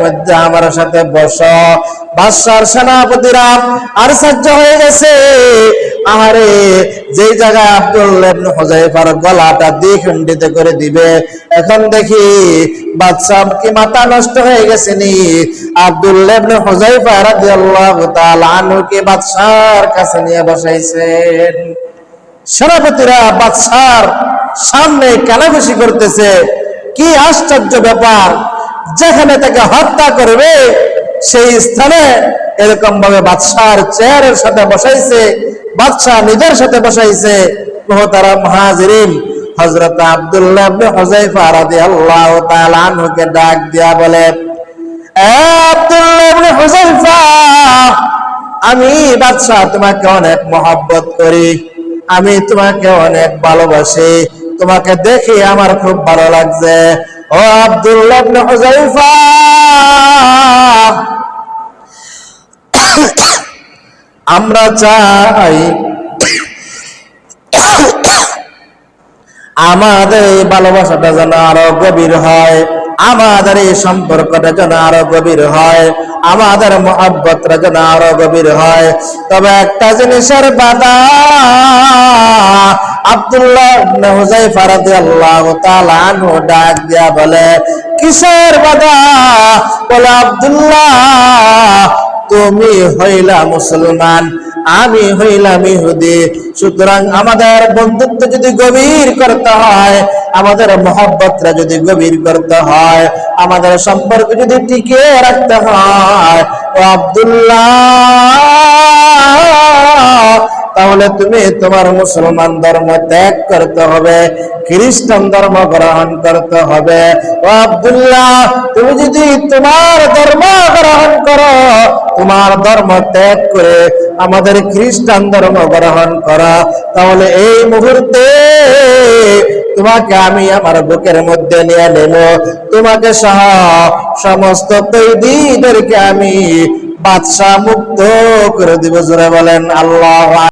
মধ্যে আমার সাথে বসো। বাদশার সেনাপতিরা আর সহ্য হয়ে গেছে। আহারে, যে জায়গায় আব্দুল্লাহ ইবনে হুযায়ফার গলাটা দ্বিখণ্ডিত করে দিবে, এখন দেখি বাদশাহ কি মাথা নষ্ট হয়ে গেছে নি? আব্দুল্লাহ ইবনে হুযায়ফা রাদিয়াল্লাহু তাআলা আনহুকে বাদশার কাছে নিয়ে বসাইছেন। সেনাপতিরা বাদশার সামনে কানাঘুষি করতেছে। কি আশ্চর্য ব্যাপার, যেখানে তাকে হত্যা করবে সেই স্থানে এরকম ভাবে বাদশার চেয়ারের সাথে বসাইছে, বাদশাহ নিজের সাথে বসাইছে। মুহতারাম হাজিরিন, হযরত আব্দুল্লাহ ইবনে হুযায়ফা রাদিয়াল্লাহু তাআলা আনহুকে ডাক দিয়া বলে, এ আব্দুল্লাহ ইবনে হুযায়ফা, আমি বাদশাহ তোমাকে অনেক মহব্বত করি, আমি তোমাকে অনেক ভালোবাসি, তোমাকে দেখে আমার খুব ভালো লাগছে। ও আব্দুল্লাহ ইবনে হুযায়ফা, আমরা চাই আমাদের এই ভালোবাসাটা যেন আরো গভীর হয়, আমাদের এই সম্পর্কটা যেন আরো গভীর হয়, আমাদের মহব্বতটা যেন আরো গভীর হয়। তবে একটা জিনিসের বাধা। আব্দুল্লাহ ইবনে হুযায়ফা রাদিয়াল্লাহু তাআলা আনহু ডাক দিয়া বলে, কিসের বাধা? বলে, আব্দুল্লাহ, তুমি হইলা মুসলমান, আমি হইলাম ইহুদি, সুতরাং আমাদের বন্ধুত্ব যদি গভীর করতে হয়, আমাদের মহব্বতটা যদি গভীর করতে হয়, আমাদের সম্পর্ক যদি টিকিয়ে রাখতে হয়, ও আব্দুল্লাহ, তাহলে তুমি তোমার মুসলমান ধর্ম ত্যাগ করতে হবে, খ্রিস্টান ধর্ম গ্রহণ করতে হবে। ও আব্দুল্লাহ, তুমি যদি তোমার ধর্ম গ্রহণ করো, তোমার ধর্ম ত্যাগ করে আমাদের খ্রিস্টান ধর্ম গ্রহণ করা, তাহলে এই মুহূর্তে তোমাকে আমি আমার বুকের মধ্যে নিয়ে নেব, তোমাকে সহ সমস্ত কয়েদীদেরকে আমি বাদশাহ মুক্ত করে দিব। জোরে বলেন আল্লাহু আকবার।